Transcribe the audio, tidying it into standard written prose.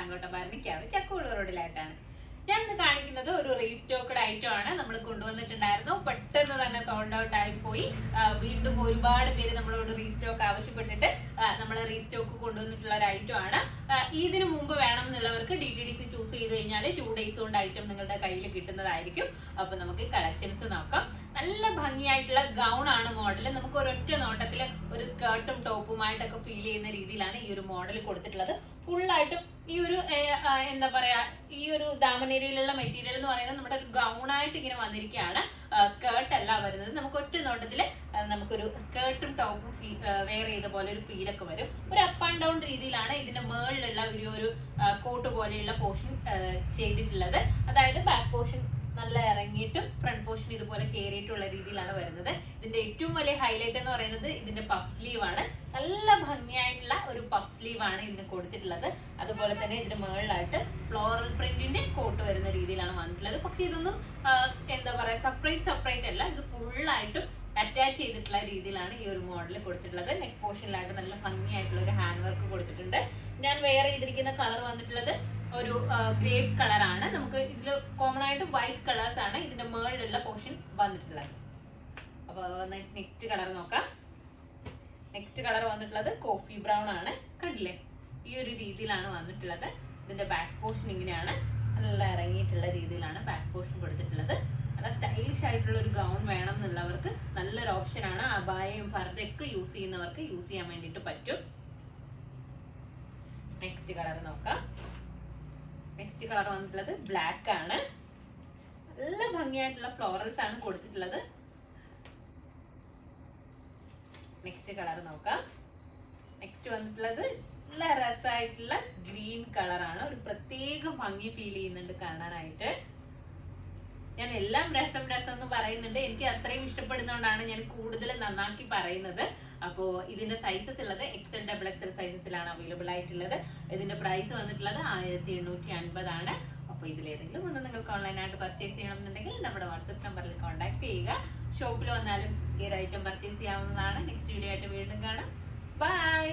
മാങ്കോട്ടപ്പാറനിക്കാവ് ചക്കോട് റോഡിലായിട്ടാണ്. ഞാൻ ഇന്ന് കാണിക്കുന്നത് ഒരു റീസ്റ്റോക്ക്ഡ് ഐറ്റം ആണ്. നമ്മൾ കൊണ്ടുവന്നിട്ടുണ്ടായിരുന്നു, പെട്ടെന്ന് തന്നെ സോൾഡ് ഔട്ട് ആയി പോയി. വീണ്ടും ഒരുപാട് പേര് നമ്മളോട് റീസ്റ്റോക്ക് ആവശ്യപ്പെട്ടിട്ട് നമ്മൾ റീസ്റ്റോക്ക് കൊണ്ടുവന്നിട്ടുള്ള ഒരു ഐറ്റം ആണ്. ഇതിനു മുമ്പ് വേണം എന്നുള്ളവർക്ക് DTDC ചൂസ് ചെയ്ത് കഴിഞ്ഞാൽ 2 days കൊണ്ട് ഐറ്റം നിങ്ങളുടെ കയ്യിൽ കിട്ടുന്നതായിരിക്കും. അപ്പൊ നമുക്ക് കളക്ഷൻസ് നോക്കാം. നല്ല ഭംഗിയായിട്ടുള്ള ഗൗൺ ആണ് മോഡൽ. നമുക്ക് ഒരൊറ്റ നോട്ടത്തിൽ ഒരു സ്കേർട്ടും ടോപ്പുമായിട്ടൊക്കെ ഫീൽ ചെയ്യുന്ന രീതിയിലാണ് ഈ ഒരു മോഡൽ കൊടുത്തിട്ടുള്ളത്. ഫുള്ളായിട്ടും ഈ ഒരു എന്താ പറയാ, ഈ ഒരു ദാമനേരിയിലുള്ള മെറ്റീരിയൽ എന്ന് പറയുന്നത് നമ്മുടെ ഒരു ഗൗണായിട്ട് ഇങ്ങനെ വന്നിരിക്കുകയാണ്. സ്കേർട്ട് അല്ല വരുന്നത്. നമുക്ക് ഒറ്റ നോട്ടത്തിൽ നമുക്കൊരു സ്കേർട്ടും ടോപ്പും വെയർ ചെയ്ത പോലെ ഒരു ഫീലൊക്കെ വരും. ഒരു അപ്പ് ആൻഡ് ഡൗൺ രീതിയിലാണ് ഇതിന്റെ മേളിലുള്ള ഒരു കോട്ട് പോലെയുള്ള പോർഷൻ ചെയ്തിട്ടുള്ളത്. അതായത് ബാക്ക് പോർഷൻ നല്ല ഇറങ്ങിയിട്ടും ഫ്രണ്ട് പോർഷൻ ഇതുപോലെ കയറിയിട്ടുള്ള രീതിയിലാണ് വരുന്നത്. ഇതിന്റെ ഏറ്റവും വലിയ ഹൈലൈറ്റ് എന്ന് പറയുന്നത് ഇതിന്റെ പഫ് സ്ലീവ് ആണ്. നല്ല ഭംഗിയായിട്ടുള്ള ഒരു പഫ് സ്ലീവ് ആണ് ഇതിന് കൊടുത്തിട്ടുള്ളത്. അതുപോലെ തന്നെ ഇതിന്റെ മുകളിലായിട്ട് ഫ്ലോറൽ പ്രിന്റിന്റെ കോട്ട് വരുന്ന രീതിയിലാണ് വന്നിട്ടുള്ളത്. പക്ഷെ ഇതൊന്നും എന്താ പറയാ സെപ്പറേറ്റ് അല്ല, ഇത് ഫുള്ളായിട്ടും അറ്റാച്ച് ചെയ്തിട്ടുള്ള രീതിയിലാണ് ഈ ഒരു മോഡൽ കൊടുത്തിട്ടുള്ളത്. നെക്ക് പോർഷനിലായിട്ട് നല്ല ഭംഗിയായിട്ടുള്ള ഒരു ഹാൻഡ് വർക്ക് കൊടുത്തിട്ടുണ്ട്. ഞാൻ വെയർ ചെയ്തിരിക്കുന്ന കളർ വന്നിട്ടുള്ളത് ഒരു ഗ്രേപ്പ് കളറാണ്. നമുക്ക് ഇതിൽ കോമൺ ആയിട്ട് വൈറ്റ് കളേഴ്സ് ആണ് ഇതിന്റെ മേളിലുള്ള പോർഷൻ വന്നിട്ടുള്ളത്. അപ്പൊ നെക്സ്റ്റ് കളർ നോക്കാം. നെക്സ്റ്റ് കളർ വന്നിട്ടുള്ളത് കോഫി ബ്രൗൺ ആണ്. കണ്ടില്ലേ, ഈ ഒരു രീതിയിലാണ് വന്നിട്ടുള്ളത്. ഇതിന്റെ ബാക്ക് പോർഷൻ ഇങ്ങനെയാണ്, നല്ല ഇറങ്ങിയിട്ടുള്ള രീതിയിലാണ് ബാക്ക് പോർഷൻ കൊടുത്തിട്ടുള്ളത്. നല്ല സ്റ്റൈലിഷ് ആയിട്ടുള്ള ഒരു ഗൗൺ വേണം എന്നുള്ളവർക്ക് നല്ലൊരു ഓപ്ഷൻ ആണ്. അബായയും ഫർദയൊക്കെ യൂസ് ചെയ്യുന്നവർക്ക് യൂസ് ചെയ്യാൻ വേണ്ടിയിട്ട് പറ്റും. നെക്സ്റ്റ് കളർ നോക്കാം. നെക്സ്റ്റ് കളർ വന്നിട്ടുള്ളത് ബ്ലാക്ക് ആണ്. നല്ല ഭംഗിയായിട്ടുള്ള ഫ്ലോറൽസ് ആണ് കൊടുത്തിട്ടുള്ളത്. നെക്സ്റ്റ് കളർ നോക്കാം. നെക്സ്റ്റ് വന്നിട്ടുള്ളത് നല്ല രസമായിട്ടുള്ള ഗ്രീൻ കളറാണ്. ഒരു പ്രത്യേക ഭംഗി ഫീൽ ചെയ്യുന്നുണ്ട് കാണാനായിട്ട്. ഞാൻ എല്ലാം രസം എന്ന് പറയുന്നുണ്ട്. എനിക്ക് അത്രയും ഇഷ്ടപ്പെടുന്നതുകൊണ്ടാണ് ഞാൻ കൂടുതൽ നന്നാക്കി പറയുന്നത്. അപ്പോ ഇതിന്റെ സൈസസ് ഉള്ളത് XL XXL സൈസസിലാണ് അവൈലബിൾ ആയിട്ടുള്ളത്. ഇതിന്റെ പ്രൈസ് വന്നിട്ടുള്ളത് 1850 ആണ്. അപ്പൊ ഇതിലേതെങ്കിലും ഒന്ന് നിങ്ങൾക്ക് ഓൺലൈനായിട്ട് പർച്ചേസ് ചെയ്യണമെന്നുണ്ടെങ്കിൽ നമ്മുടെ വാട്സ്ആപ്പ് നമ്പറിൽ കോൺടാക്ട് ചെയ്യുക. ഷോപ്പിൽ വന്നാലും ഈ ഒരു ഐറ്റം പർച്ചേസ് ചെയ്യാവുന്നതാണ്. നെക്സ്റ്റ് വീഡിയോ ആയിട്ട് വീണ്ടും കാണാം. ബൈ.